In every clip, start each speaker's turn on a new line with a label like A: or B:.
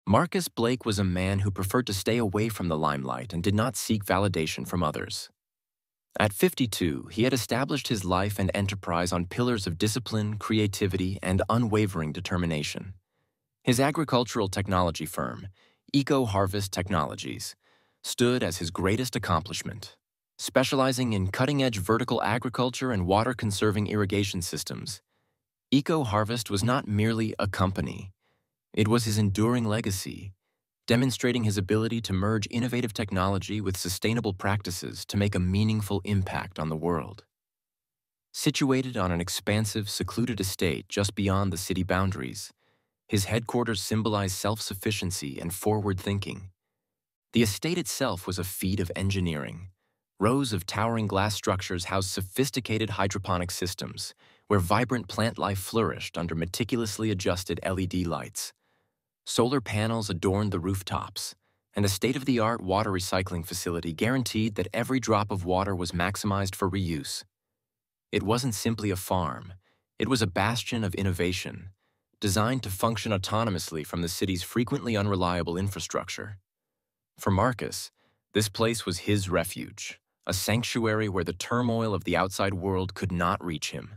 A: Marcus Blake was a man who preferred to stay away from the limelight and did not seek validation from others. At 52, he had established his life and enterprise on pillars of discipline, creativity, and unwavering determination. His agricultural technology firm, EcoHarvest Technologies, stood as his greatest accomplishment, specializing in cutting-edge vertical agriculture and water-conserving irrigation systems. EcoHarvest was not merely a company. It was his enduring legacy, demonstrating his ability to merge innovative technology with sustainable practices to make a meaningful impact on the world. Situated on an expansive, secluded estate just beyond the city boundaries, his headquarters symbolized self-sufficiency and forward thinking. The estate itself was a feat of engineering. Rows of towering glass structures housed sophisticated hydroponic systems, where vibrant plant life flourished under meticulously adjusted LED lights. Solar panels adorned the rooftops, and a state-of-the-art water recycling facility guaranteed that every drop of water was maximized for reuse. It wasn't simply a farm, it was a bastion of innovation, designed to function autonomously from the city's frequently unreliable infrastructure. For Marcus, this place was his refuge, a sanctuary where the turmoil of the outside world could not reach him.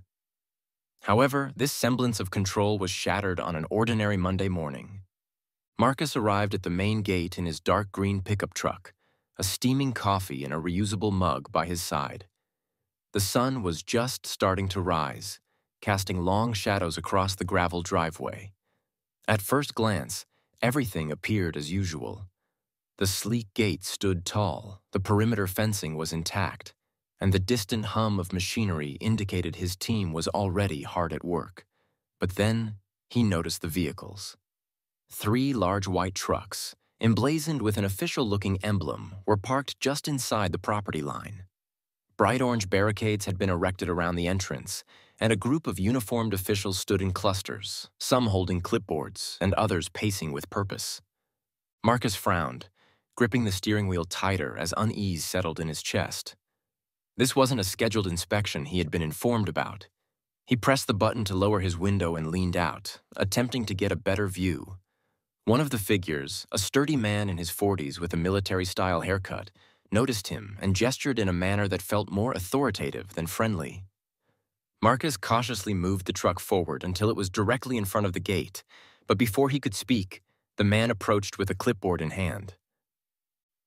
A: However, this semblance of control was shattered on an ordinary Monday morning. Marcus arrived at the main gate in his dark green pickup truck, a steaming coffee in a reusable mug by his side. The sun was just starting to rise, casting long shadows across the gravel driveway. At first glance, everything appeared as usual. The sleek gate stood tall, the perimeter fencing was intact, and the distant hum of machinery indicated his team was already hard at work. But then, he noticed the vehicles. 3 large white trucks, emblazoned with an official-looking emblem, were parked just inside the property line. Bright orange barricades had been erected around the entrance, and a group of uniformed officials stood in clusters, some holding clipboards and others pacing with purpose. Marcus frowned, gripping the steering wheel tighter as unease settled in his chest. This wasn't a scheduled inspection he had been informed about. He pressed the button to lower his window and leaned out, attempting to get a better view. One of the figures, a sturdy man in his 40s with a military-style haircut, noticed him and gestured in a manner that felt more authoritative than friendly. Marcus cautiously moved the truck forward until it was directly in front of the gate, but before he could speak, the man approached with a clipboard in hand.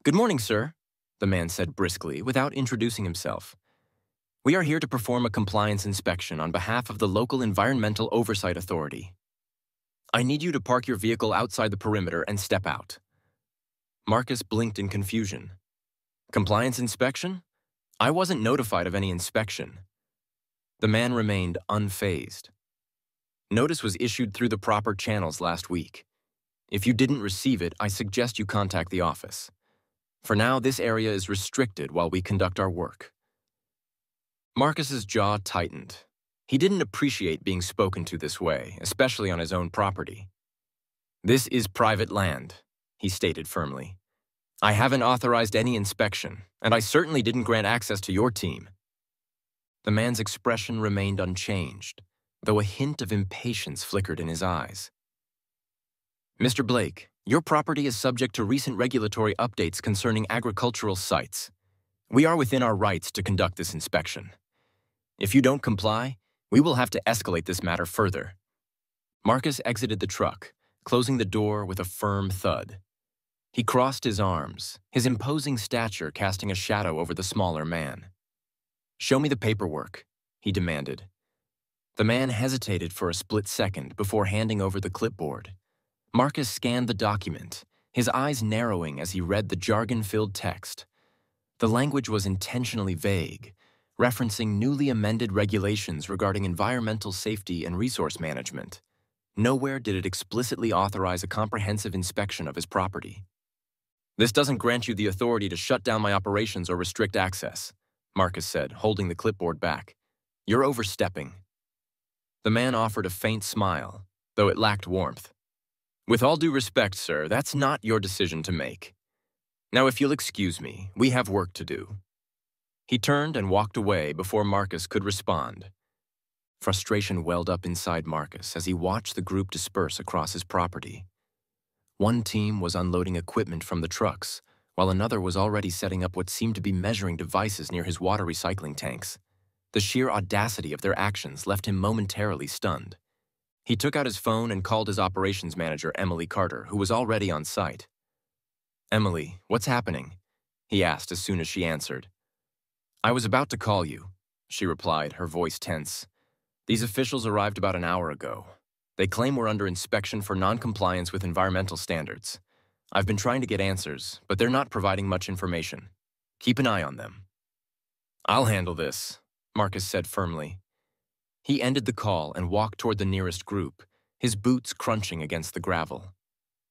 A: "Good morning, sir," the man said briskly, without introducing himself. "We are here to perform a compliance inspection on behalf of the local Environmental Oversight Authority. I need you to park your vehicle outside the perimeter and step out." Marcus blinked in confusion. "Compliance inspection? I wasn't notified of any inspection." The man remained unfazed. "Notice was issued through the proper channels last week. If you didn't receive it, I suggest you contact the office. For now, this area is restricted while we conduct our work." Marcus's jaw tightened. He didn't appreciate being spoken to this way, especially on his own property. "This is private land," he stated firmly. "I haven't authorized any inspection, and I certainly didn't grant access to your team." The man's expression remained unchanged, though a hint of impatience flickered in his eyes. "Mr. Blake, your property is subject to recent regulatory updates concerning agricultural sites. We are within our rights to conduct this inspection. If you don't comply, we will have to escalate this matter further." Marcus exited the truck, closing the door with a firm thud. He crossed his arms, his imposing stature casting a shadow over the smaller man. "Show me the paperwork," he demanded. The man hesitated for a split second before handing over the clipboard. Marcus scanned the document, his eyes narrowing as he read the jargon-filled text. The language was intentionally vague, referencing newly amended regulations regarding environmental safety and resource management. Nowhere did it explicitly authorize a comprehensive inspection of his property. "This doesn't grant you the authority to shut down my operations or restrict access," Marcus said, holding the clipboard back. "You're overstepping." The man offered a faint smile, though it lacked warmth. "With all due respect, sir, that's not your decision to make. Now, if you'll excuse me, we have work to do." He turned and walked away before Marcus could respond. Frustration welled up inside Marcus as he watched the group disperse across his property. One team was unloading equipment from the trucks, while another was already setting up what seemed to be measuring devices near his water recycling tanks. The sheer audacity of their actions left him momentarily stunned. He took out his phone and called his operations manager, Emily Carter, who was already on site. "Emily, what's happening?" he asked as soon as she answered. "I was about to call you," she replied, her voice tense. "These officials arrived about an hour ago. They claim we're under inspection for non-compliance with environmental standards. I've been trying to get answers, but they're not providing much information. Keep an eye on them." "I'll handle this," Marcus said firmly. He ended the call and walked toward the nearest group, his boots crunching against the gravel.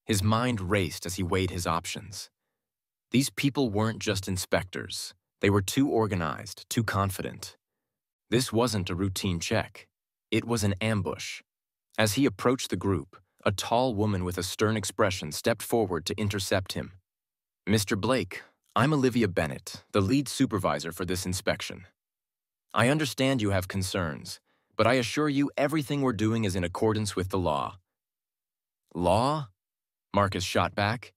A: His mind raced as he weighed his options. These people weren't just inspectors. They were too organized, too confident. This wasn't a routine check. It was an ambush. As he approached the group, a tall woman with a stern expression stepped forward to intercept him. "Mr. Blake, I'm Olivia Bennett, the lead supervisor for this inspection. I understand you have concerns, but I assure you everything we're doing is in accordance with the law." "Law?" Marcus shot back.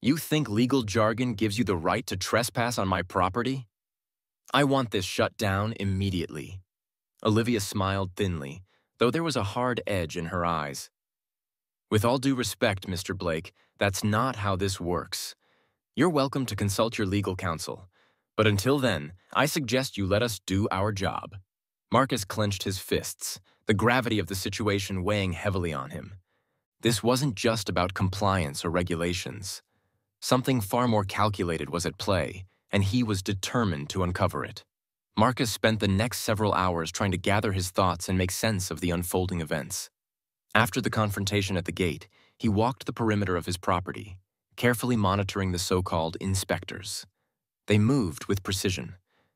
A: "You think legal jargon gives you the right to trespass on my property? I want this shut down immediately." Olivia smiled thinly, though there was a hard edge in her eyes. "With all due respect, Mr. Blake, that's not how this works. You're welcome to consult your legal counsel, but until then, I suggest you let us do our job." Marcus clenched his fists, the gravity of the situation weighing heavily on him. This wasn't just about compliance or regulations. Something far more calculated was at play, and he was determined to uncover it. Marcus spent the next several hours trying to gather his thoughts and make sense of the unfolding events. After the confrontation at the gate, he walked the perimeter of his property, carefully monitoring the so-called inspectors. They moved with precision,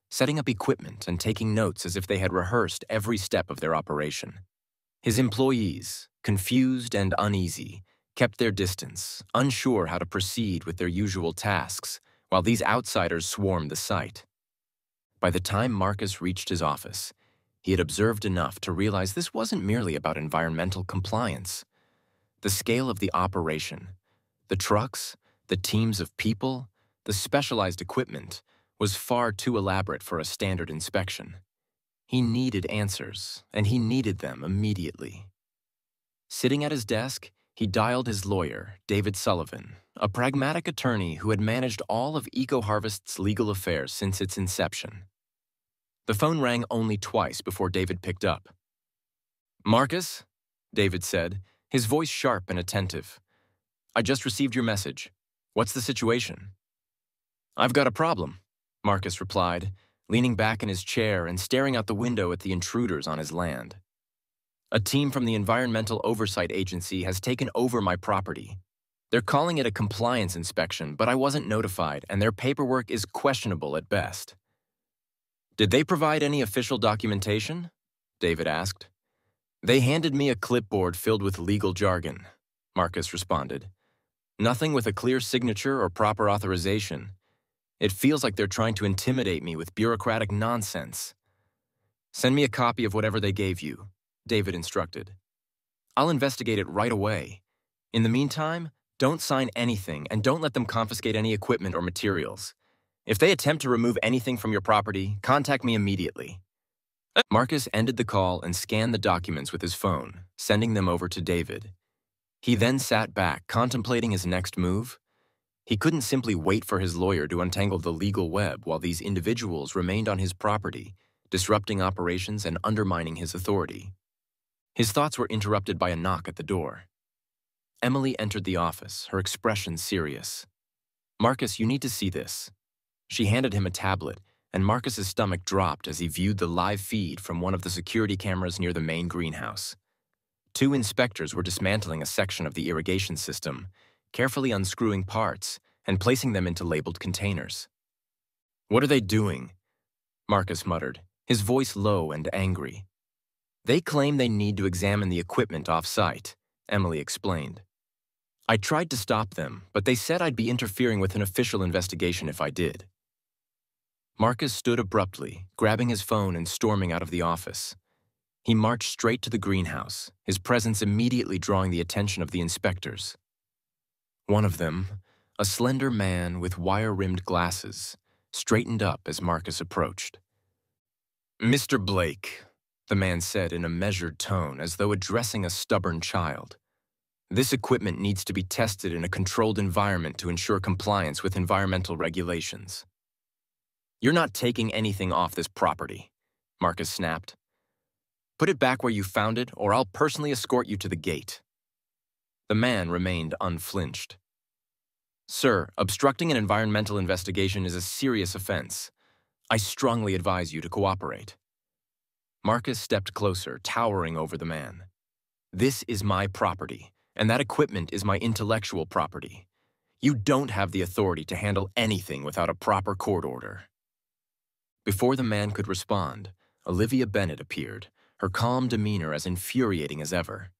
A: setting up equipment and taking notes as if they had rehearsed every step of their operation. His employees, confused and uneasy, kept their distance, unsure how to proceed with their usual tasks, while these outsiders swarmed the site. By the time Marcus reached his office, he had observed enough to realize this wasn't merely about environmental compliance. The scale of the operation, the trucks, the teams of people, the specialized equipment, was far too elaborate for a standard inspection. He needed answers, and he needed them immediately. Sitting at his desk, he dialed his lawyer, David Sullivan, a pragmatic attorney who had managed all of EcoHarvest's legal affairs since its inception. The phone rang only twice before David picked up. "Marcus?" David said, his voice sharp and attentive. "I just received your message. What's the situation?" "I've got a problem," Marcus replied, leaning back in his chair and staring out the window at the intruders on his land. "A team from the Environmental Oversight Agency has taken over my property. They're calling it a compliance inspection, but I wasn't notified, and their paperwork is questionable at best." "Did they provide any official documentation?" David asked. "They handed me a clipboard filled with legal jargon," Marcus responded. "Nothing with a clear signature or proper authorization. It feels like they're trying to intimidate me with bureaucratic nonsense." "Send me a copy of whatever they gave you," David instructed. "I'll investigate it right away. In the meantime, don't sign anything and don't let them confiscate any equipment or materials. If they attempt to remove anything from your property, contact me immediately." Marcus ended the call and scanned the documents with his phone, sending them over to David. He then sat back, contemplating his next move. He couldn't simply wait for his lawyer to untangle the legal web while these individuals remained on his property, disrupting operations and undermining his authority. His thoughts were interrupted by a knock at the door. Emily entered the office, her expression serious. "Marcus, you need to see this." She handed him a tablet, and Marcus's stomach dropped as he viewed the live feed from one of the security cameras near the main greenhouse. Two inspectors were dismantling a section of the irrigation system, carefully unscrewing parts and placing them into labeled containers. "What are they doing?" Marcus muttered, his voice low and angry. "They claim they need to examine the equipment off-site," Emily explained. "I tried to stop them, but they said I'd be interfering with an official investigation if I did." Marcus stood abruptly, grabbing his phone and storming out of the office. He marched straight to the greenhouse, his presence immediately drawing the attention of the inspectors. One of them, a slender man with wire-rimmed glasses, straightened up as Marcus approached. "Mr. Blake," the man said in a measured tone as though addressing a stubborn child, "this equipment needs to be tested in a controlled environment to ensure compliance with environmental regulations." "You're not taking anything off this property," Marcus snapped. "Put it back where you found it, or I'll personally escort you to the gate." The man remained unflinched. "Sir, obstructing an environmental investigation is a serious offense. I strongly advise you to cooperate." Marcus stepped closer, towering over the man. "This is my property, and that equipment is my intellectual property. You don't have the authority to handle anything without a proper court order." Before the man could respond, Olivia Bennett appeared, her calm demeanor as infuriating as ever.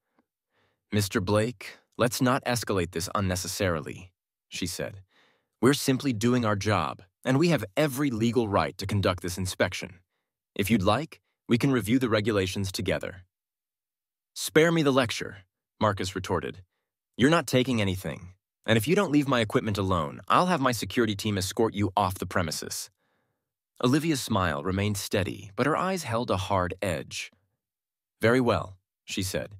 A: "Mr. Blake, let's not escalate this unnecessarily," she said. "We're simply doing our job, and we have every legal right to conduct this inspection. If you'd like, we can review the regulations together." "Spare me the lecture," Marcus retorted. "You're not taking anything, and if you don't leave my equipment alone, I'll have my security team escort you off the premises." Olivia's smile remained steady, but her eyes held a hard edge. "Very well," she said.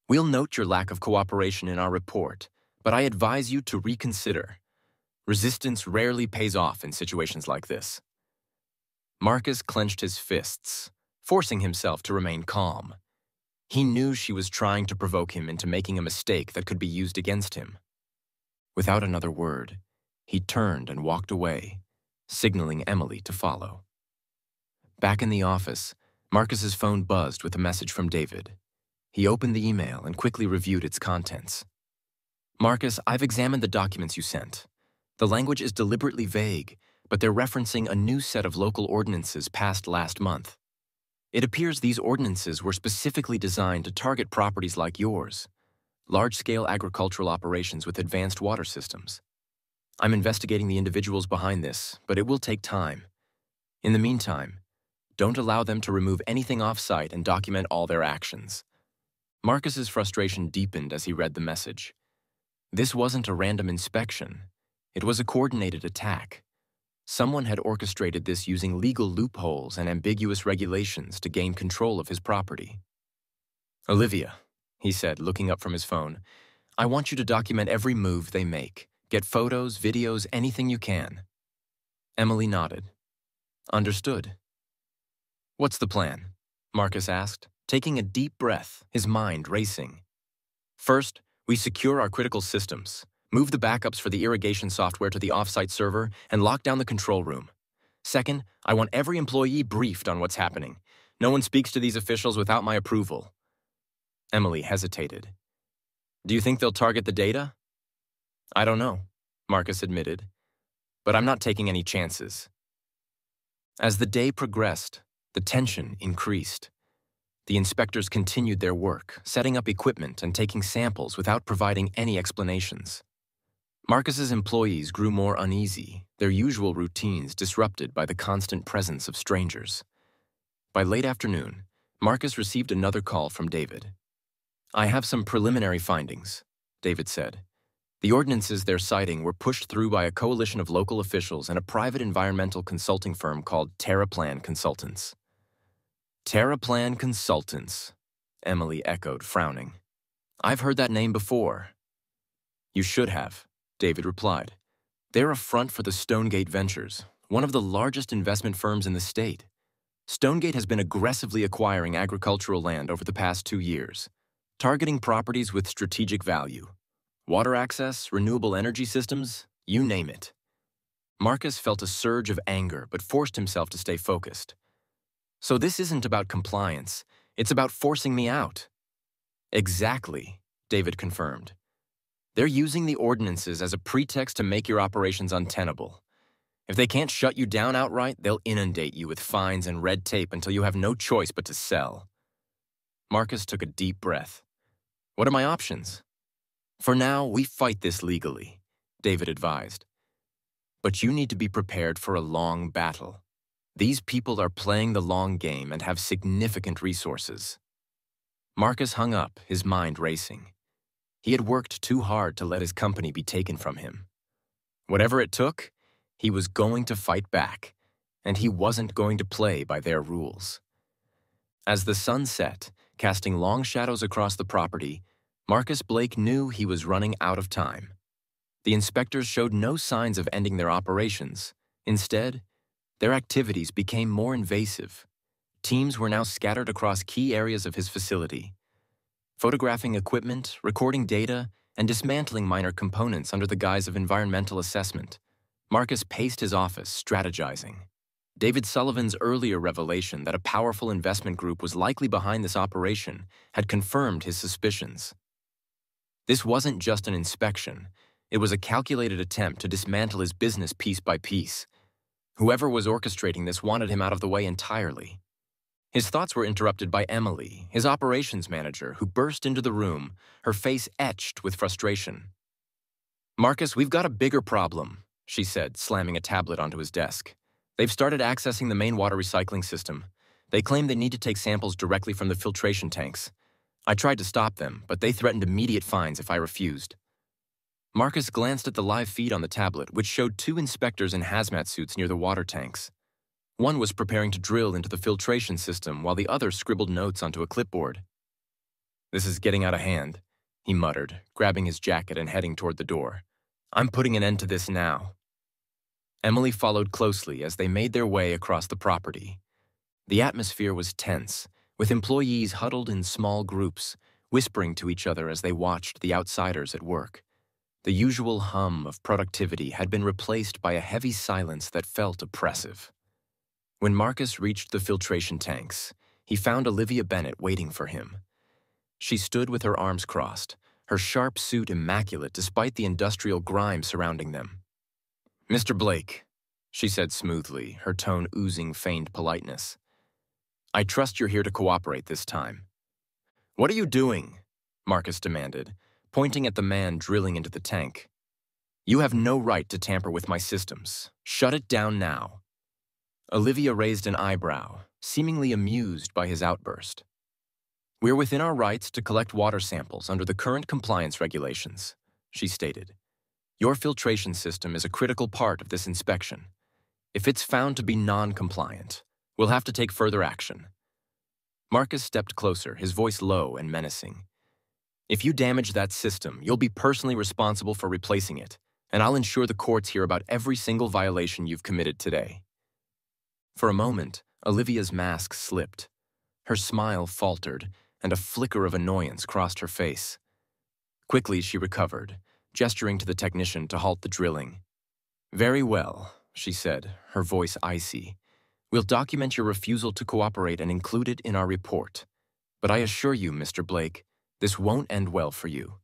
A: "We'll note your lack of cooperation in our report, but I advise you to reconsider. Resistance rarely pays off in situations like this." Marcus clenched his fists, forcing himself to remain calm. He knew she was trying to provoke him into making a mistake that could be used against him. Without another word, he turned and walked away, signaling Emily to follow. Back in the office, Marcus's phone buzzed with a message from David. He opened the email and quickly reviewed its contents. "Marcus, I've examined the documents you sent. The language is deliberately vague, but they're referencing a new set of local ordinances passed last month. It appears these ordinances were specifically designed to target properties like yours, large-scale agricultural operations with advanced water systems. I'm investigating the individuals behind this, but it will take time. In the meantime, don't allow them to remove anything off-site and document all their actions." Marcus's frustration deepened as he read the message. This wasn't a random inspection. It was a coordinated attack. Someone had orchestrated this using legal loopholes and ambiguous regulations to gain control of his property. "Olivia," he said, looking up from his phone, "I want you to document every move they make. Get photos, videos, anything you can." Emily nodded. "Understood." "What's the plan?" Marcus asked, taking a deep breath, his mind racing. "First, we secure our critical systems. Move the backups for the irrigation software to the off-site server and lock down the control room. Second, I want every employee briefed on what's happening. No one speaks to these officials without my approval." Emily hesitated. "Do you think they'll target the data?" "I don't know," Marcus admitted, "but I'm not taking any chances." As the day progressed, the tension increased. The inspectors continued their work, setting up equipment and taking samples without providing any explanations. Marcus's employees grew more uneasy, their usual routines disrupted by the constant presence of strangers. By late afternoon, Marcus received another call from David. "I have some preliminary findings," David said. "The ordinances they're citing were pushed through by a coalition of local officials and a private environmental consulting firm called TerraPlan Consultants." "TerraPlan Consultants," Emily echoed, frowning. "I've heard that name before." "You should have," David replied. "They're a front for the Stonegate Ventures, one of the largest investment firms in the state. Stonegate has been aggressively acquiring agricultural land over the past 2 years, targeting properties with strategic value. Water access, renewable energy systems, you name it." Marcus felt a surge of anger but forced himself to stay focused. "So this isn't about compliance, it's about forcing me out." "Exactly," David confirmed. "They're using the ordinances as a pretext to make your operations untenable. If they can't shut you down outright, they'll inundate you with fines and red tape until you have no choice but to sell." Marcus took a deep breath. "What are my options?" "For now, we fight this legally," David advised. "But you need to be prepared for a long battle. These people are playing the long game and have significant resources." Marcus hung up, his mind racing. He had worked too hard to let his company be taken from him. Whatever it took, he was going to fight back, and he wasn't going to play by their rules. As the sun set, casting long shadows across the property, Marcus Blake knew he was running out of time. The inspectors showed no signs of ending their operations. Instead, their activities became more invasive. Teams were now scattered across key areas of his facility, photographing equipment, recording data, and dismantling minor components under the guise of environmental assessment. Marcus paced his office, strategizing. David Sullivan's earlier revelation that a powerful investment group was likely behind this operation had confirmed his suspicions. This wasn't just an inspection. It was a calculated attempt to dismantle his business piece by piece. Whoever was orchestrating this wanted him out of the way entirely. His thoughts were interrupted by Emily, his operations manager, who burst into the room, her face etched with frustration. "Marcus, we've got a bigger problem," she said, slamming a tablet onto his desk. "They've started accessing the main water recycling system. They claim they need to take samples directly from the filtration tanks. I tried to stop them, but they threatened immediate fines if I refused." Marcus glanced at the live feed on the tablet, which showed two inspectors in hazmat suits near the water tanks. One was preparing to drill into the filtration system while the other scribbled notes onto a clipboard. "This is getting out of hand," he muttered, grabbing his jacket and heading toward the door. "I'm putting an end to this now." Emily followed closely as they made their way across the property. The atmosphere was tense, with employees huddled in small groups, whispering to each other as they watched the outsiders at work. The usual hum of productivity had been replaced by a heavy silence that felt oppressive. When Marcus reached the filtration tanks, he found Olivia Bennett waiting for him. She stood with her arms crossed, her sharp suit immaculate despite the industrial grime surrounding them. "Mr. Blake," she said smoothly, her tone oozing feigned politeness. "I trust you're here to cooperate this time." "What are you doing?" Marcus demanded, pointing at the man drilling into the tank. "You have no right to tamper with my systems. Shut it down now." Olivia raised an eyebrow, seemingly amused by his outburst. "We're within our rights to collect water samples under the current compliance regulations," she stated. "Your filtration system is a critical part of this inspection. If it's found to be non-compliant, we'll have to take further action." Marcus stepped closer, his voice low and menacing. "If you damage that system, you'll be personally responsible for replacing it, and I'll ensure the courts hear about every single violation you've committed today." For a moment, Olivia's mask slipped. Her smile faltered, and a flicker of annoyance crossed her face. Quickly, she recovered, gesturing to the technician to halt the drilling. "Very well," she said, her voice icy. "We'll document your refusal to cooperate and include it in our report. But I assure you, Mr. Blake, this won't end well for you."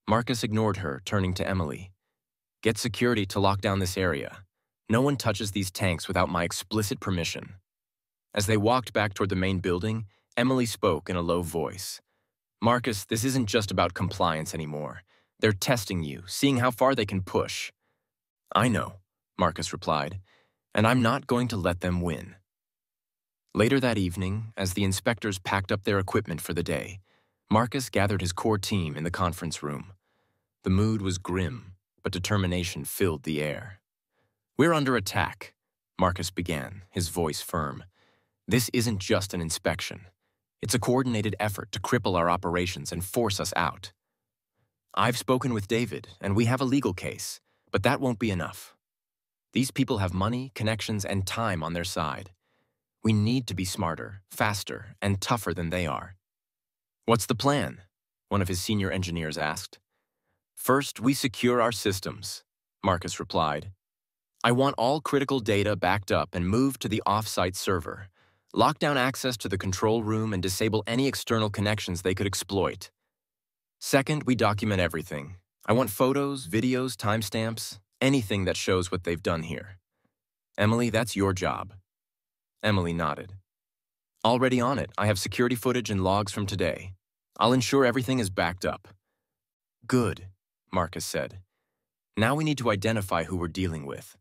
A: Marcus ignored her, turning to Emily. "Get security to lock down this area. No one touches these tanks without my explicit permission." As they walked back toward the main building, Emily spoke in a low voice. "Marcus, this isn't just about compliance anymore. They're testing you, seeing how far they can push." "I know," Marcus replied, "and I'm not going to let them win." Later that evening, as the inspectors packed up their equipment for the day, Marcus gathered his core team in the conference room. The mood was grim, but determination filled the air. "We're under attack," Marcus began, his voice firm. "This isn't just an inspection. It's a coordinated effort to cripple our operations and force us out. I've spoken with David, and we have a legal case, but that won't be enough. These people have money, connections, and time on their side. We need to be smarter, faster, and tougher than they are." "What's the plan?" one of his senior engineers asked. "First, we secure our systems," Marcus replied. "I want all critical data backed up and moved to the off-site server. Lock down access to the control room and disable any external connections they could exploit. Second, we document everything. I want photos, videos, timestamps, anything that shows what they've done here. Emily, that's your job." Emily nodded. "Already on it. I have security footage and logs from today. I'll ensure everything is backed up." "Good," Marcus said. "Now we need to identify who we're dealing with.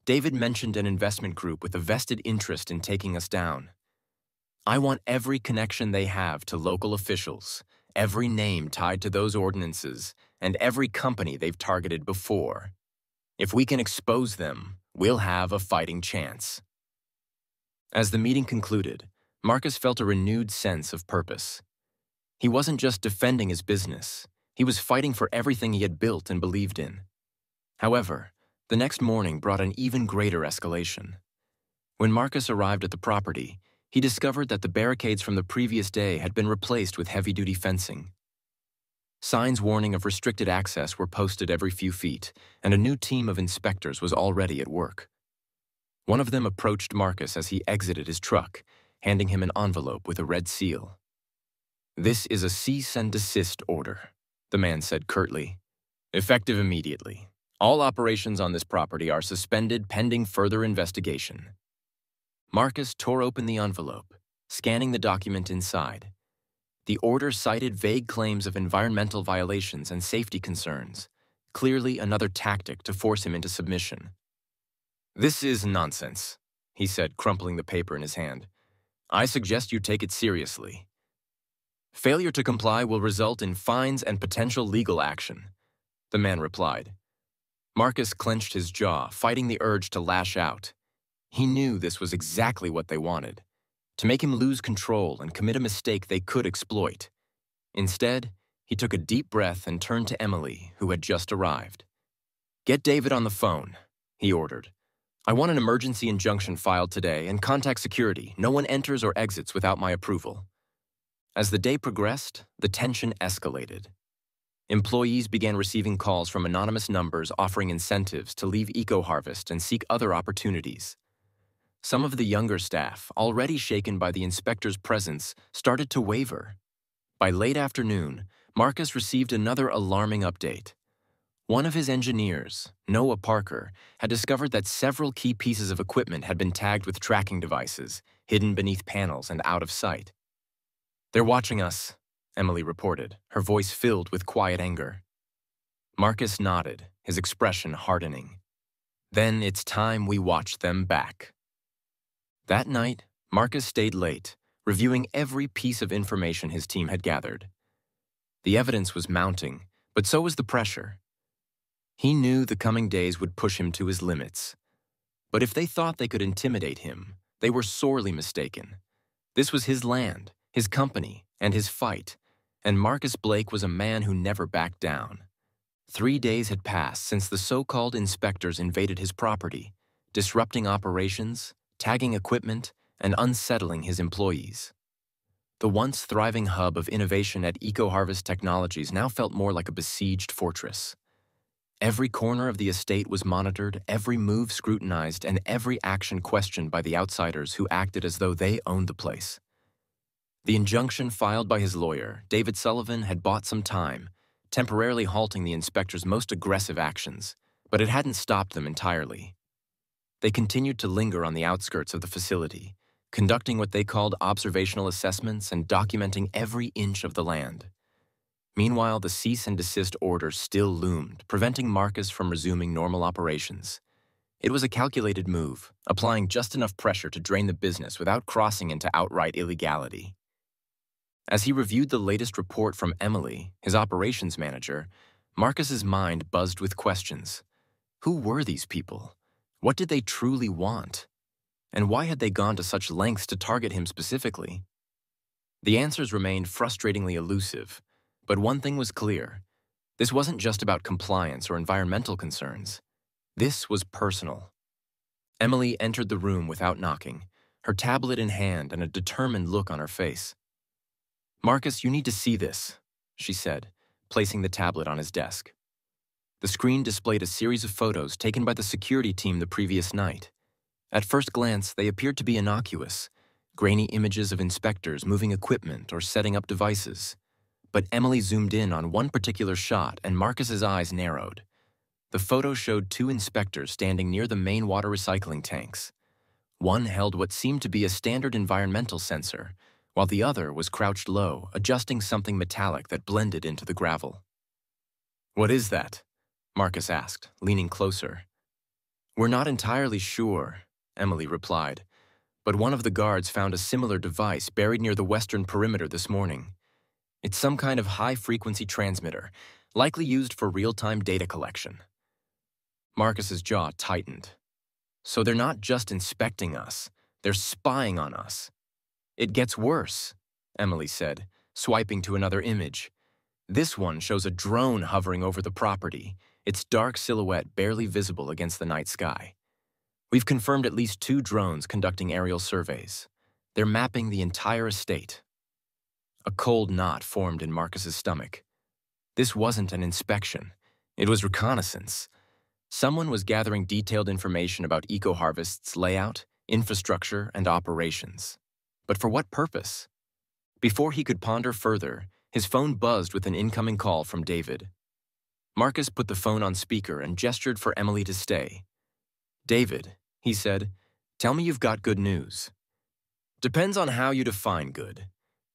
A: David mentioned an investment group with a vested interest in taking us down. I want every connection they have to local officials, every name tied to those ordinances, and every company they've targeted before. If we can expose them, we'll have a fighting chance. As the meeting concluded, Marcus felt a renewed sense of purpose. He wasn't just defending his business, he was fighting for everything he had built and believed in. However, the next morning brought an even greater escalation. When Marcus arrived at the property, he discovered that the barricades from the previous day had been replaced with heavy-duty fencing. Signs warning of restricted access were posted every few feet, and a new team of inspectors was already at work. One of them approached Marcus as he exited his truck, handing him an envelope with a red seal. "This is a cease and desist order," the man said curtly. "Effective immediately. All operations on this property are suspended pending further investigation." Marcus tore open the envelope, scanning the document inside. The order cited vague claims of environmental violations and safety concerns, clearly another tactic to force him into submission. "This is nonsense," he said, crumpling the paper in his hand. "I suggest you take it seriously. Failure to comply will result in fines and potential legal action," the man replied. Marcus clenched his jaw, fighting the urge to lash out. He knew this was exactly what they wanted, to make him lose control and commit a mistake they could exploit. Instead, he took a deep breath and turned to Emily, who had just arrived. "Get David on the phone," he ordered. "I want an emergency injunction filed today and contact security. No one enters or exits without my approval." As the day progressed, the tension escalated. Employees began receiving calls from anonymous numbers offering incentives to leave EcoHarvest and seek other opportunities. Some of the younger staff, already shaken by the inspector's presence, started to waver. By late afternoon, Marcus received another alarming update. One of his engineers, Noah Parker, had discovered that several key pieces of equipment had been tagged with tracking devices, hidden beneath panels and out of sight. "They're watching us," Emily reported, her voice filled with quiet anger. Marcus nodded, his expression hardening. "Then it's time we watched them back." That night, Marcus stayed late, reviewing every piece of information his team had gathered. The evidence was mounting, but so was the pressure. He knew the coming days would push him to his limits. But if they thought they could intimidate him, they were sorely mistaken. This was his land, his company, and his fight, and Marcus Blake was a man who never backed down. 3 days had passed since the so-called inspectors invaded his property, disrupting operations, tagging equipment, and unsettling his employees. The once thriving hub of innovation at EcoHarvest Technologies now felt more like a besieged fortress. Every corner of the estate was monitored, every move scrutinized, and every action questioned by the outsiders who acted as though they owned the place. The injunction filed by his lawyer, David Sullivan, had bought some time, temporarily halting the inspectors' most aggressive actions, but it hadn't stopped them entirely. They continued to linger on the outskirts of the facility, conducting what they called observational assessments and documenting every inch of the land. Meanwhile, the cease and desist order still loomed, preventing Marcus from resuming normal operations. It was a calculated move, applying just enough pressure to drain the business without crossing into outright illegality. As he reviewed the latest report from Emily, his operations manager, Marcus's mind buzzed with questions. Who were these people? What did they truly want? And why had they gone to such lengths to target him specifically? The answers remained frustratingly elusive, but one thing was clear. This wasn't just about compliance or environmental concerns. This was personal. Emily entered the room without knocking, her tablet in hand and a determined look on her face. "Marcus, you need to see this," she said, placing the tablet on his desk. The screen displayed a series of photos taken by the security team the previous night. At first glance, they appeared to be innocuous, grainy images of inspectors moving equipment or setting up devices. But Emily zoomed in on one particular shot and Marcus's eyes narrowed. The photo showed 2 inspectors standing near the main water recycling tanks. One held what seemed to be a standard environmental sensor, while the other was crouched low, adjusting something metallic that blended into the gravel. "What is that?" Marcus asked, leaning closer. "We're not entirely sure," Emily replied, "but one of the guards found a similar device buried near the western perimeter this morning. It's some kind of high-frequency transmitter, likely used for real-time data collection. Marcus's jaw tightened. So they're not just inspecting us, they're spying on us. It gets worse, Emily said, swiping to another image. This one shows a drone hovering over the property, its dark silhouette barely visible against the night sky. We've confirmed at least 2 drones conducting aerial surveys. They're mapping the entire estate. A cold knot formed in Marcus's stomach. This wasn't an inspection. It was reconnaissance. Someone was gathering detailed information about EcoHarvest's layout, infrastructure, and operations. But for what purpose? Before he could ponder further, his phone buzzed with an incoming call from David. Marcus put the phone on speaker and gestured for Emily to stay. "David," he said, "tell me you've got good news." "Depends on how you define good,"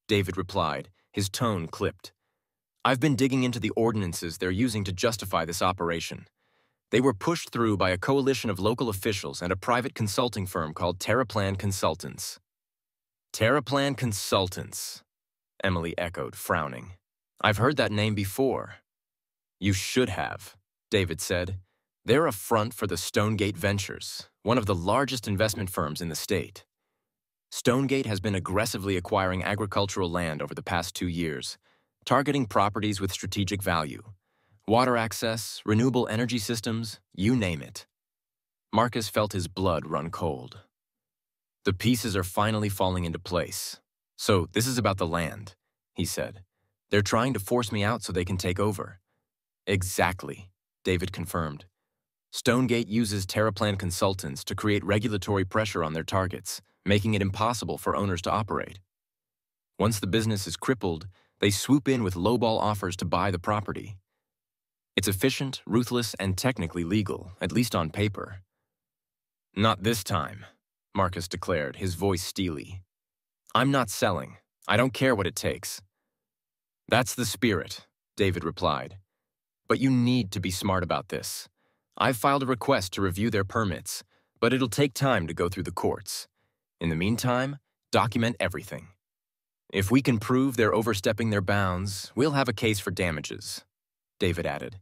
A: David replied, his tone clipped. "I've been digging into the ordinances they're using to justify this operation. They were pushed through by a coalition of local officials and a private consulting firm called Terraplan Consultants." "Terraplan Consultants," Emily echoed, frowning. "I've heard that name before." "You should have," David said. "They're a front for the Stonegate Ventures, one of the largest investment firms in the state. Stonegate has been aggressively acquiring agricultural land over the past 2 years, targeting properties with strategic value. Water access, renewable energy systems, you name it." Marcus felt his blood run cold. "The pieces are finally falling into place. So this is about the land," he said. "They're trying to force me out so they can take over." "Exactly," David confirmed. "Stonegate uses Terraplan Consultants to create regulatory pressure on their targets, making it impossible for owners to operate. Once the business is crippled, they swoop in with lowball offers to buy the property. It's efficient, ruthless, and technically legal, at least on paper." "Not this time," Marcus declared, his voice steely. "I'm not selling. I don't care what it takes." "That's the spirit," David replied. "But you need to be smart about this. I've filed a request to review their permits, but it'll take time to go through the courts. In the meantime, document everything. If we can prove they're overstepping their bounds, we'll have a case for damages," David added.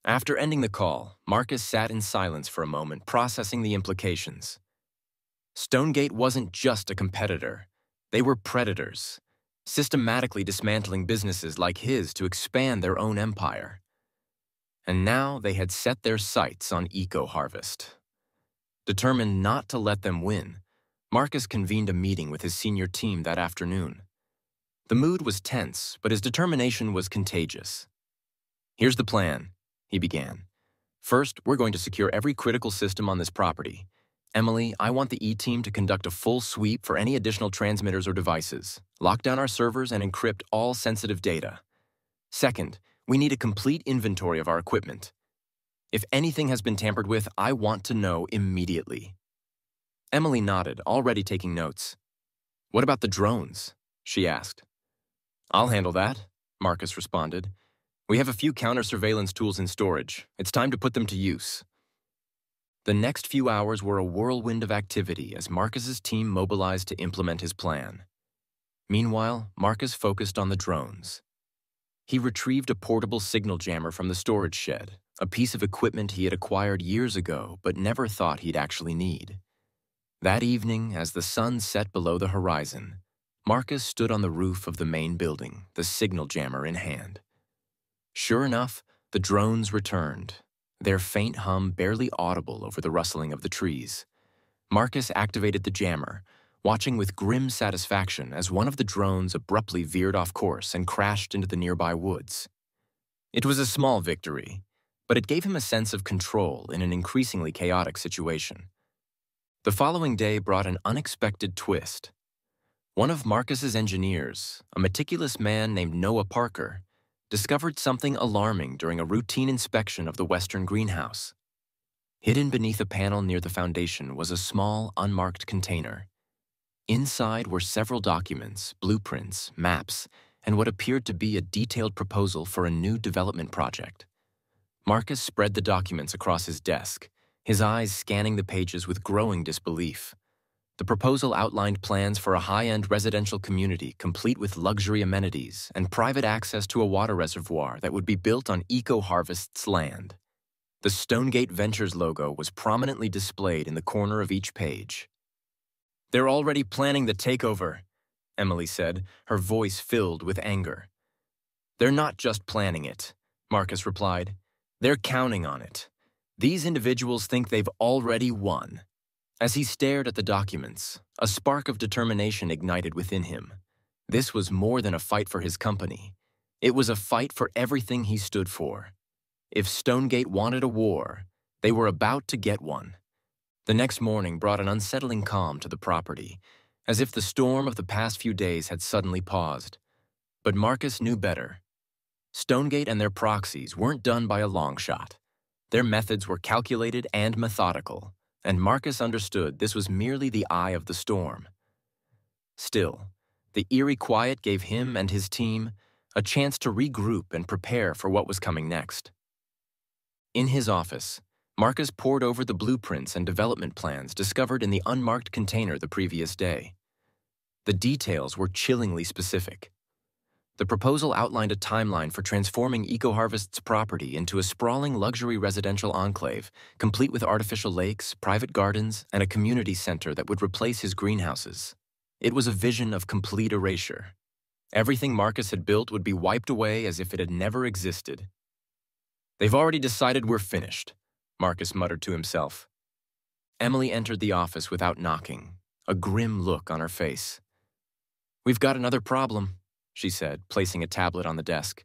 A: After ending the call, Marcus sat in silence for a moment, processing the implications. Stonegate wasn't just a competitor. They were predators, systematically dismantling businesses like his to expand their own empire. And now they had set their sights on EcoHarvest. Determined not to let them win, Marcus convened a meeting with his senior team that afternoon. The mood was tense, but his determination was contagious. "Here's the plan," he began. "First, we're going to secure every critical system on this property. Emily, I want the E-team to conduct a full sweep for any additional transmitters or devices, lock down our servers, and encrypt all sensitive data. Second, we need a complete inventory of our equipment. If anything has been tampered with, I want to know immediately." Emily nodded, already taking notes. "What about the drones?" she asked. "I'll handle that," Marcus responded. "We have a few counter-surveillance tools in storage. It's time to put them to use." The next few hours were a whirlwind of activity as Marcus's team mobilized to implement his plan. Meanwhile, Marcus focused on the drones. He retrieved a portable signal jammer from the storage shed, a piece of equipment he had acquired years ago but never thought he'd actually need. That evening, as the sun set below the horizon, Marcus stood on the roof of the main building, the signal jammer in hand. Sure enough, the drones returned, their faint hum barely audible over the rustling of the trees. Marcus activated the jammer, watching with grim satisfaction as one of the drones abruptly veered off course and crashed into the nearby woods. It was a small victory, but it gave him a sense of control in an increasingly chaotic situation. The following day brought an unexpected twist. One of Marcus's engineers, a meticulous man named Noah Parker, discovered something alarming during a routine inspection of the western greenhouse. Hidden beneath a panel near the foundation was a small, unmarked container. Inside were several documents, blueprints, maps, and what appeared to be a detailed proposal for a new development project. Marcus spread the documents across his desk, his eyes scanning the pages with growing disbelief. The proposal outlined plans for a high-end residential community complete with luxury amenities and private access to a water reservoir that would be built on EcoHarvest's land. The Stonegate Ventures logo was prominently displayed in the corner of each page. "They're already planning the takeover," Emily said, her voice filled with anger. "They're not just planning it," Marcus replied. "They're counting on it. These individuals think they've already won." As he stared at the documents, a spark of determination ignited within him. This was more than a fight for his company. It was a fight for everything he stood for. If Stonegate wanted a war, they were about to get one. The next morning brought an unsettling calm to the property, as if the storm of the past few days had suddenly paused. But Marcus knew better. Stonegate and their proxies weren't done by a long shot. Their methods were calculated and methodical, and Marcus understood this was merely the eye of the storm. Still, the eerie quiet gave him and his team a chance to regroup and prepare for what was coming next. In his office, Marcus pored over the blueprints and development plans discovered in the unmarked container the previous day. The details were chillingly specific. The proposal outlined a timeline for transforming EcoHarvest's property into a sprawling luxury residential enclave, complete with artificial lakes, private gardens, and a community center that would replace his greenhouses. It was a vision of complete erasure. Everything Marcus had built would be wiped away as if it had never existed. "They've already decided we're finished," Marcus muttered to himself. Emily entered the office without knocking, a grim look on her face. "We've got another problem," she said, placing a tablet on the desk.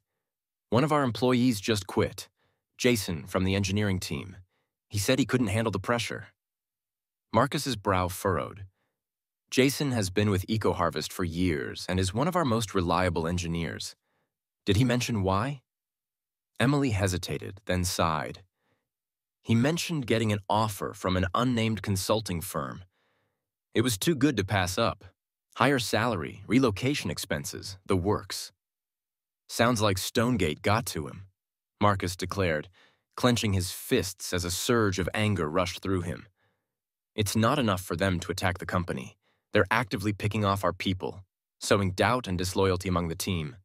A: "One of our employees just quit, Jason from the engineering team. He said he couldn't handle the pressure." Marcus's brow furrowed. Jason has been with EcoHarvest for years and is one of our most reliable engineers. Did he mention why? Emily hesitated, then sighed. He mentioned getting an offer from an unnamed consulting firm. It was too good to pass up. Higher salary, relocation expenses, the works. "Sounds like Stonegate got to him," Marcus declared, clenching his fists as a surge of anger rushed through him. "It's not enough for them to attack the company. They're actively picking off our people, sowing doubt and disloyalty among the team.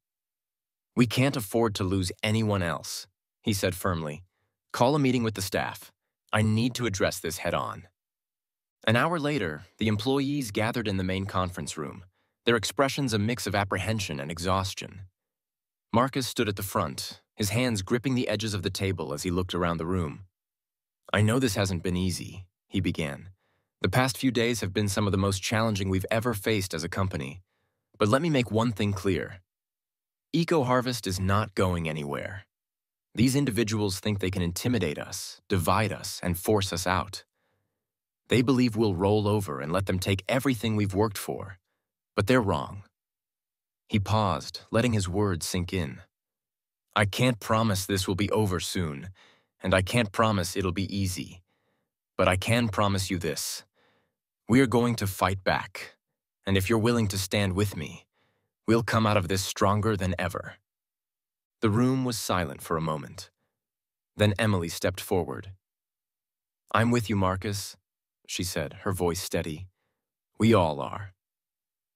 A: We can't afford to lose anyone else," he said firmly. "Call a meeting with the staff. I need to address this head-on." An hour later, the employees gathered in the main conference room, their expressions a mix of apprehension and exhaustion. Marcus stood at the front, his hands gripping the edges of the table as he looked around the room. "I know this hasn't been easy," he began. "The past few days have been some of the most challenging we've ever faced as a company. But let me make one thing clear. EcoHarvest is not going anywhere. These individuals think they can intimidate us, divide us, and force us out. They believe we'll roll over and let them take everything we've worked for. But they're wrong." He paused, letting his words sink in. "I can't promise this will be over soon, and I can't promise it'll be easy. But I can promise you this. We are going to fight back, and if you're willing to stand with me, we'll come out of this stronger than ever." The room was silent for a moment. Then Emily stepped forward. "I'm with you, Marcus," she said, her voice steady. "We all are."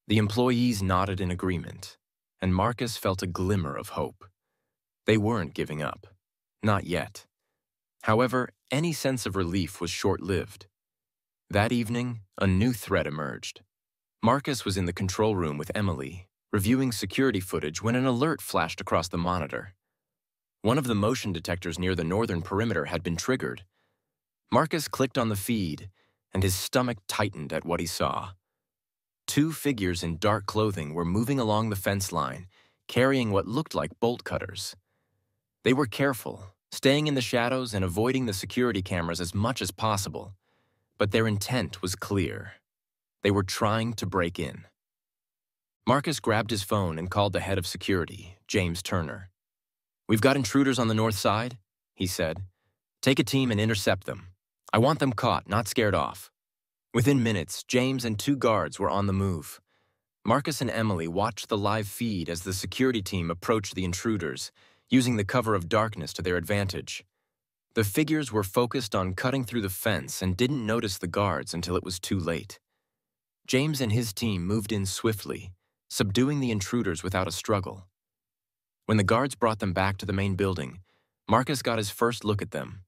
A: The employees nodded in agreement, and Marcus felt a glimmer of hope. They weren't giving up. Not yet. However, any sense of relief was short-lived. That evening, a new threat emerged. Marcus was in the control room with Emily, reviewing security footage when an alert flashed across the monitor. One of the motion detectors near the northern perimeter had been triggered. Marcus clicked on the feed, and his stomach tightened at what he saw. Two figures in dark clothing were moving along the fence line, carrying what looked like bolt cutters. They were careful, staying in the shadows and avoiding the security cameras as much as possible. But their intent was clear. They were trying to break in. Marcus grabbed his phone and called the head of security, James Turner. "We've got intruders on the north side," he said. "Take a team and intercept them. I want them caught, not scared off." Within minutes, James and two guards were on the move. Marcus and Emily watched the live feed as the security team approached the intruders, using the cover of darkness to their advantage. The figures were focused on cutting through the fence and didn't notice the guards until it was too late. James and his team moved in swiftly, subduing the intruders without a struggle. When the guards brought them back to the main building, Marcus got his first look at them.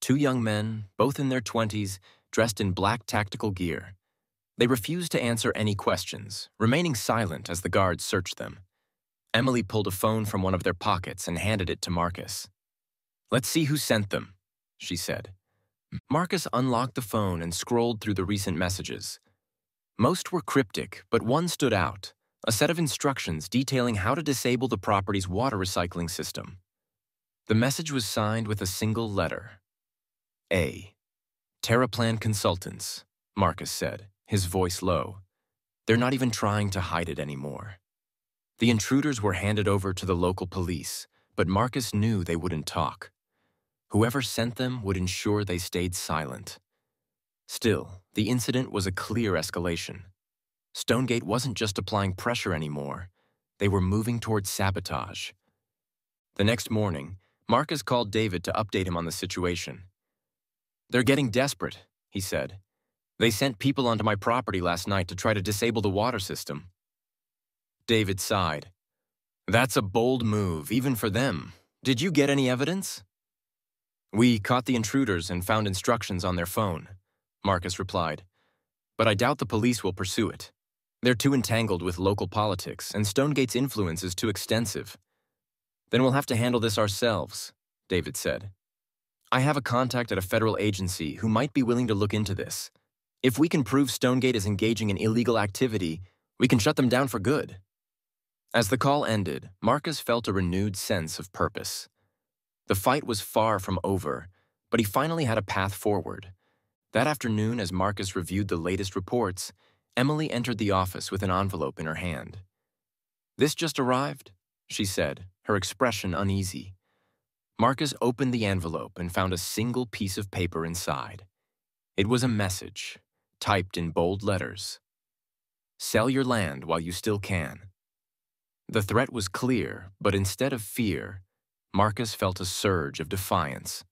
A: Two young men, both in their 20s, dressed in black tactical gear. They refused to answer any questions, remaining silent as the guards searched them. Emily pulled a phone from one of their pockets and handed it to Marcus. "Let's see who sent them," she said. Marcus unlocked the phone and scrolled through the recent messages. Most were cryptic, but one stood out, a set of instructions detailing how to disable the property's water recycling system. The message was signed with a single letter. A. Terraplan Consultants, Marcus said, his voice low. They're not even trying to hide it anymore. The intruders were handed over to the local police, but Marcus knew they wouldn't talk. Whoever sent them would ensure they stayed silent. Still, the incident was a clear escalation. Stonegate wasn't just applying pressure anymore. They were moving towards sabotage. The next morning, Marcus called David to update him on the situation. "They're getting desperate," he said. "They sent people onto my property last night to try to disable the water system." David sighed. "That's a bold move, even for them. Did you get any evidence?" "We caught the intruders and found instructions on their phone," Marcus replied. "But I doubt the police will pursue it. They're too entangled with local politics, and Stonegate's influence is too extensive." "Then we'll have to handle this ourselves," David said. "I have a contact at a federal agency who might be willing to look into this. If we can prove Stonegate is engaging in illegal activity, we can shut them down for good." As the call ended, Marcus felt a renewed sense of purpose. The fight was far from over, but he finally had a path forward. That afternoon, as Marcus reviewed the latest reports, Emily entered the office with an envelope in her hand. "This just arrived?" she said, her expression uneasy. Marcus opened the envelope and found a single piece of paper inside. It was a message, typed in bold letters. "Sell your land while you still can." The threat was clear, but instead of fear, Marcus felt a surge of defiance.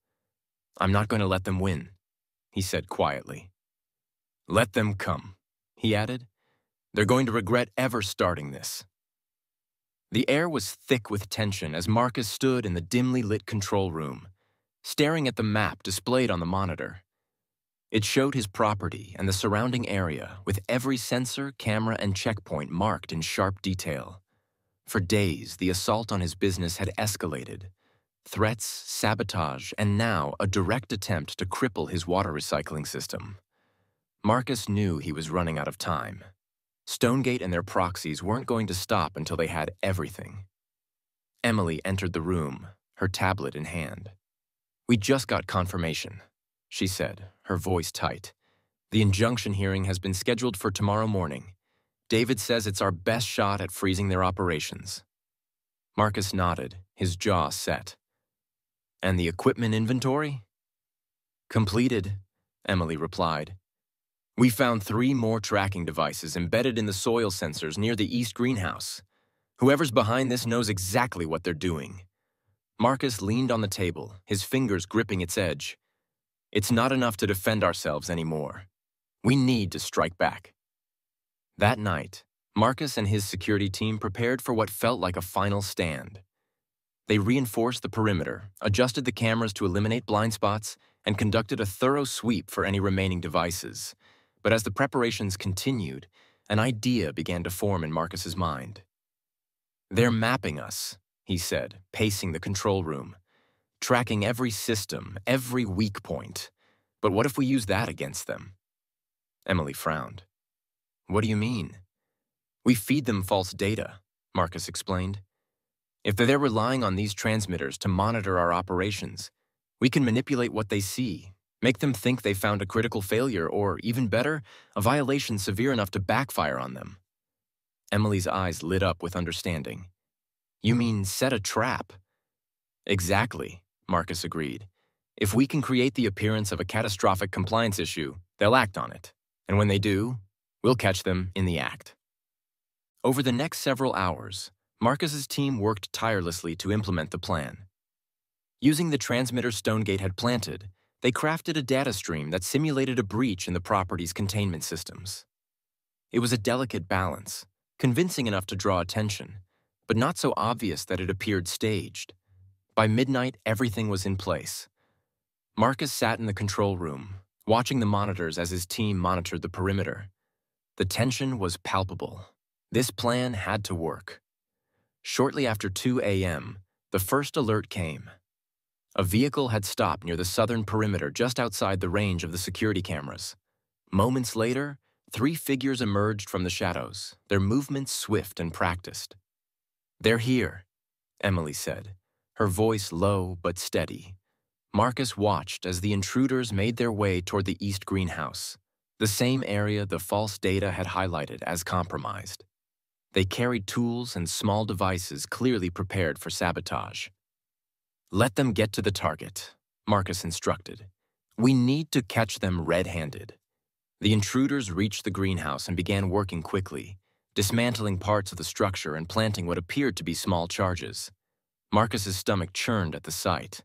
A: "I'm not going to let them win," he said quietly. "Let them come," he added. "They're going to regret ever starting this." The air was thick with tension as Marcus stood in the dimly lit control room, staring at the map displayed on the monitor. It showed his property and the surrounding area with every sensor, camera, and checkpoint marked in sharp detail. For days, the assault on his business had escalated. Threats, sabotage, and now a direct attempt to cripple his water recycling system. Marcus knew he was running out of time. Stonegate and their proxies weren't going to stop until they had everything. Emily entered the room, her tablet in hand. "We just got confirmation," she said, her voice tight. "The injunction hearing has been scheduled for tomorrow morning. David says it's our best shot at freezing their operations." Marcus nodded, his jaw set. "And the equipment inventory?" "Completed," Emily replied. "We found 3 more tracking devices embedded in the soil sensors near the east greenhouse. Whoever's behind this knows exactly what they're doing." Marcus leaned on the table, his fingers gripping its edge. "It's not enough to defend ourselves anymore. We need to strike back." That night, Marcus and his security team prepared for what felt like a final stand. They reinforced the perimeter, adjusted the cameras to eliminate blind spots, and conducted a thorough sweep for any remaining devices. But as the preparations continued, an idea began to form in Marcus's mind. "They're mapping us," he said, pacing the control room, "tracking every system, every weak point. But what if we use that against them?" Emily frowned. "What do you mean?" "We feed them false data," Marcus explained. "If they're relying on these transmitters to monitor our operations, we can manipulate what they see, make them think they found a critical failure or, even better, a violation severe enough to backfire on them." Emily's eyes lit up with understanding. "You mean set a trap?" "Exactly," Marcus agreed. "If we can create the appearance of a catastrophic compliance issue, they'll act on it. And when they do, we'll catch them in the act." Over the next several hours, Marcus's team worked tirelessly to implement the plan. Using the transmitter Stonegate had planted, they crafted a data stream that simulated a breach in the property's containment systems. It was a delicate balance, convincing enough to draw attention, but not so obvious that it appeared staged. By midnight, everything was in place. Marcus sat in the control room, watching the monitors as his team monitored the perimeter. The tension was palpable. This plan had to work. Shortly after 2 a.m., the first alert came. A vehicle had stopped near the southern perimeter just outside the range of the security cameras. Moments later, 3 figures emerged from the shadows, their movements swift and practiced. "They're here," Emily said, her voice low but steady. Marcus watched as the intruders made their way toward the east greenhouse, the same area the false data had highlighted as compromised. They carried tools and small devices clearly prepared for sabotage. "Let them get to the target," Marcus instructed. "We need to catch them red-handed." The intruders reached the greenhouse and began working quickly, dismantling parts of the structure and planting what appeared to be small charges. Marcus's stomach churned at the sight.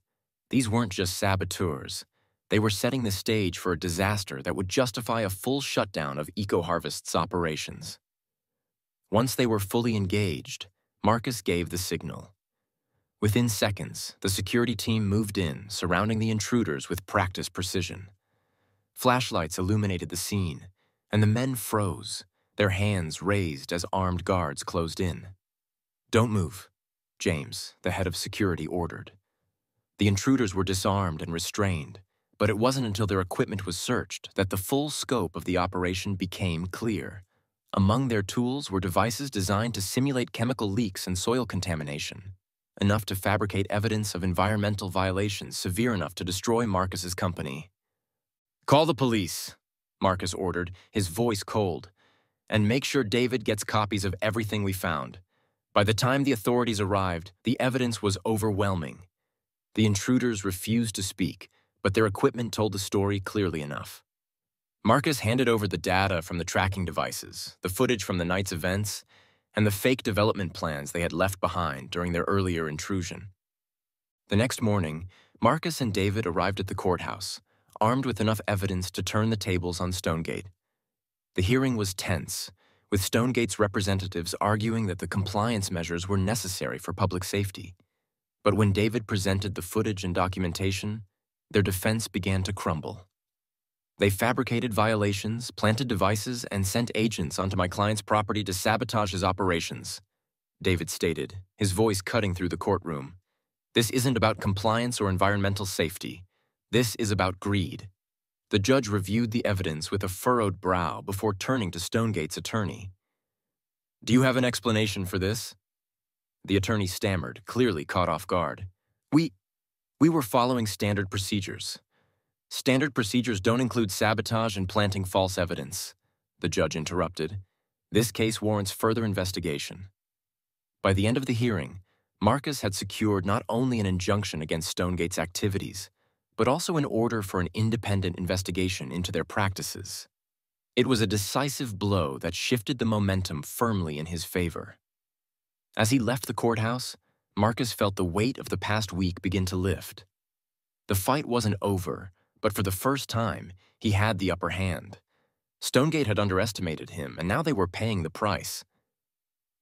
A: These weren't just saboteurs. They were setting the stage for a disaster that would justify a full shutdown of EcoHarvest's operations. Once they were fully engaged, Marcus gave the signal. Within seconds, the security team moved in, surrounding the intruders with practiced precision. Flashlights illuminated the scene, and the men froze, their hands raised as armed guards closed in. "Don't move," James, the head of security, ordered. The intruders were disarmed and restrained, but it wasn't until their equipment was searched that the full scope of the operation became clear. Among their tools were devices designed to simulate chemical leaks and soil contamination, enough to fabricate evidence of environmental violations severe enough to destroy Marcus's company. "Call the police," Marcus ordered, his voice cold, "and make sure David gets copies of everything we found." By the time the authorities arrived, the evidence was overwhelming. The intruders refused to speak, but their equipment told the story clearly enough. Marcus handed over the data from the tracking devices, the footage from the night's events, and the fake development plans they had left behind during their earlier intrusion. The next morning, Marcus and David arrived at the courthouse, armed with enough evidence to turn the tables on Stonegate. The hearing was tense, with Stonegate's representatives arguing that the compliance measures were necessary for public safety. But when David presented the footage and documentation, their defense began to crumble. "They fabricated violations, planted devices, and sent agents onto my client's property to sabotage his operations," David stated, his voice cutting through the courtroom. "This isn't about compliance or environmental safety. This is about greed." The judge reviewed the evidence with a furrowed brow before turning to Stonegate's attorney. "Do you have an explanation for this?" The attorney stammered, clearly caught off guard. We were following standard procedures." "Standard procedures don't include sabotage and planting false evidence," the judge interrupted. "This case warrants further investigation." By the end of the hearing, Marcus had secured not only an injunction against Stonegate's activities, but also an order for an independent investigation into their practices. It was a decisive blow that shifted the momentum firmly in his favor. As he left the courthouse, Marcus felt the weight of the past week begin to lift. The fight wasn't over, but for the first time, he had the upper hand. Stonegate had underestimated him, and now they were paying the price.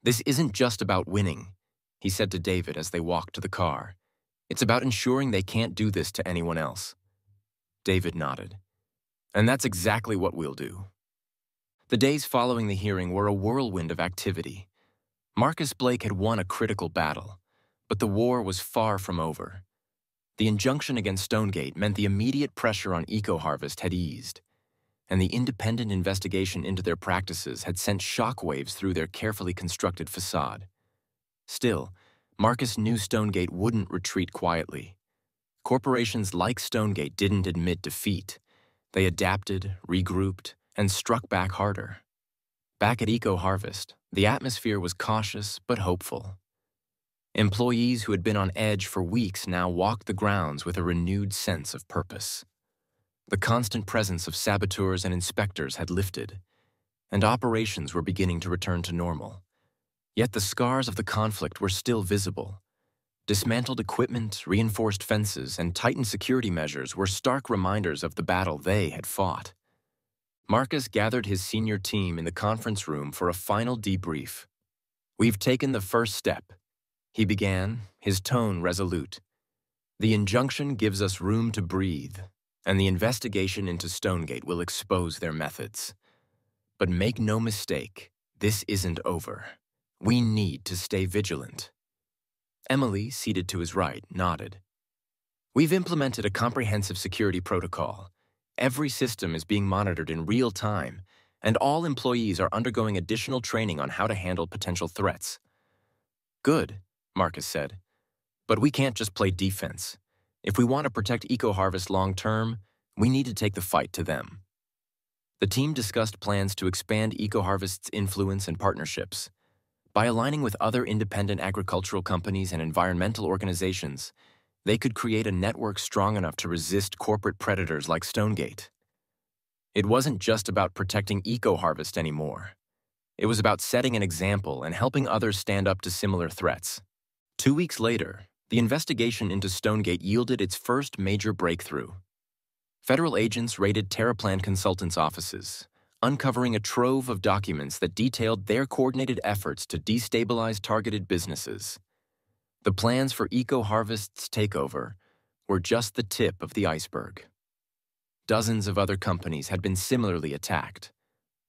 A: "This isn't just about winning," he said to David as they walked to the car. "It's about ensuring they can't do this to anyone else." David nodded. "And that's exactly what we'll do." The days following the hearing were a whirlwind of activity. Marcus Blake had won a critical battle, but the war was far from over. The injunction against Stonegate meant the immediate pressure on EcoHarvest had eased, and the independent investigation into their practices had sent shockwaves through their carefully constructed facade. Still, Marcus knew Stonegate wouldn't retreat quietly. Corporations like Stonegate didn't admit defeat. They adapted, regrouped, and struck back harder. Back at EcoHarvest, the atmosphere was cautious but hopeful. Employees who had been on edge for weeks now walked the grounds with a renewed sense of purpose. The constant presence of saboteurs and inspectors had lifted, and operations were beginning to return to normal. Yet the scars of the conflict were still visible. Dismantled equipment, reinforced fences, and tightened security measures were stark reminders of the battle they had fought. Marcus gathered his senior team in the conference room for a final debrief. "We've taken the first step," he began, his tone resolute. "The injunction gives us room to breathe, and the investigation into Stonegate will expose their methods. But make no mistake, this isn't over. We need to stay vigilant." Emily, seated to his right, nodded. "We've implemented a comprehensive security protocol. Every system is being monitored in real time, and all employees are undergoing additional training on how to handle potential threats." "Good," Marcus said. "But we can't just play defense. If we want to protect EcoHarvest long-term, we need to take the fight to them." The team discussed plans to expand EcoHarvest's influence and partnerships. By aligning with other independent agricultural companies and environmental organizations, they could create a network strong enough to resist corporate predators like Stonegate. It wasn't just about protecting EcoHarvest anymore. It was about setting an example and helping others stand up to similar threats. 2 weeks later, the investigation into Stonegate yielded its first major breakthrough. Federal agents raided TerraPlan Consultants' offices, uncovering a trove of documents that detailed their coordinated efforts to destabilize targeted businesses. The plans for EcoHarvest's takeover were just the tip of the iceberg. Dozens of other companies had been similarly attacked,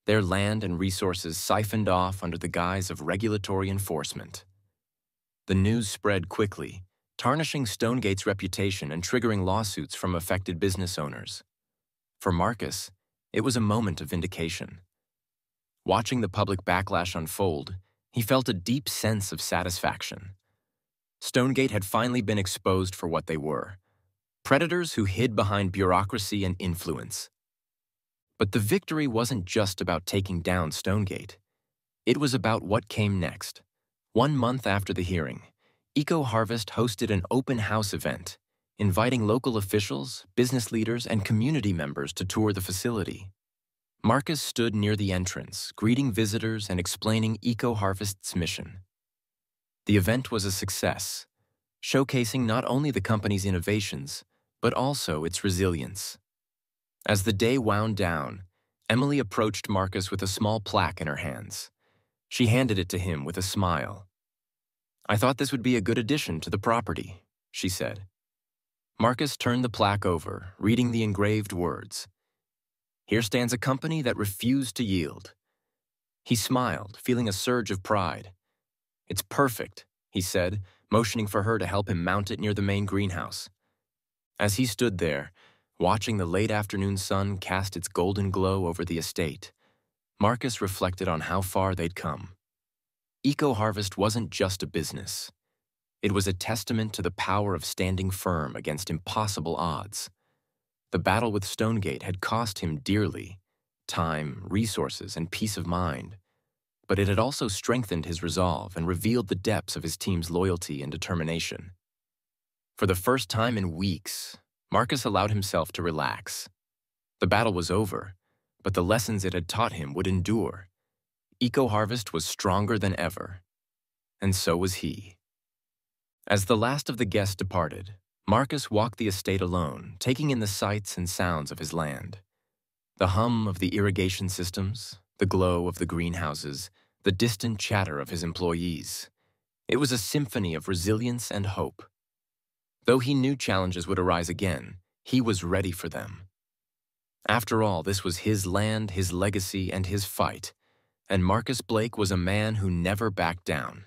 A: their land and resources siphoned off under the guise of regulatory enforcement. The news spread quickly, tarnishing Stonegate's reputation and triggering lawsuits from affected business owners. For Marcus, it was a moment of vindication. Watching the public backlash unfold, he felt a deep sense of satisfaction. Stonegate had finally been exposed for what they were: predators who hid behind bureaucracy and influence. But the victory wasn't just about taking down Stonegate. It was about what came next. 1 month after the hearing, EcoHarvest hosted an open house event, inviting local officials, business leaders, and community members to tour the facility. Marcus stood near the entrance, greeting visitors and explaining EcoHarvest's mission. The event was a success, showcasing not only the company's innovations, but also its resilience. As the day wound down, Emily approached Marcus with a small plaque in her hands. She handed it to him with a smile. "I thought this would be a good addition to the property," she said. Marcus turned the plaque over, reading the engraved words. "Here stands a company that refused to yield." He smiled, feeling a surge of pride. "It's perfect," he said, motioning for her to help him mount it near the main greenhouse. As he stood there, watching the late afternoon sun cast its golden glow over the estate, Marcus reflected on how far they'd come. EcoHarvest wasn't just a business. It was a testament to the power of standing firm against impossible odds. The battle with Stonegate had cost him dearly: time, resources, and peace of mind. But it had also strengthened his resolve and revealed the depths of his team's loyalty and determination. For the first time in weeks, Marcus allowed himself to relax. The battle was over, but the lessons it had taught him would endure. EcoHarvest was stronger than ever, and so was he. As the last of the guests departed, Marcus walked the estate alone, taking in the sights and sounds of his land. The hum of the irrigation systems, the glow of the greenhouses, the distant chatter of his employees. It was a symphony of resilience and hope. Though he knew challenges would arise again, he was ready for them. After all, this was his land, his legacy, and his fight, and Marcus Blake was a man who never backed down.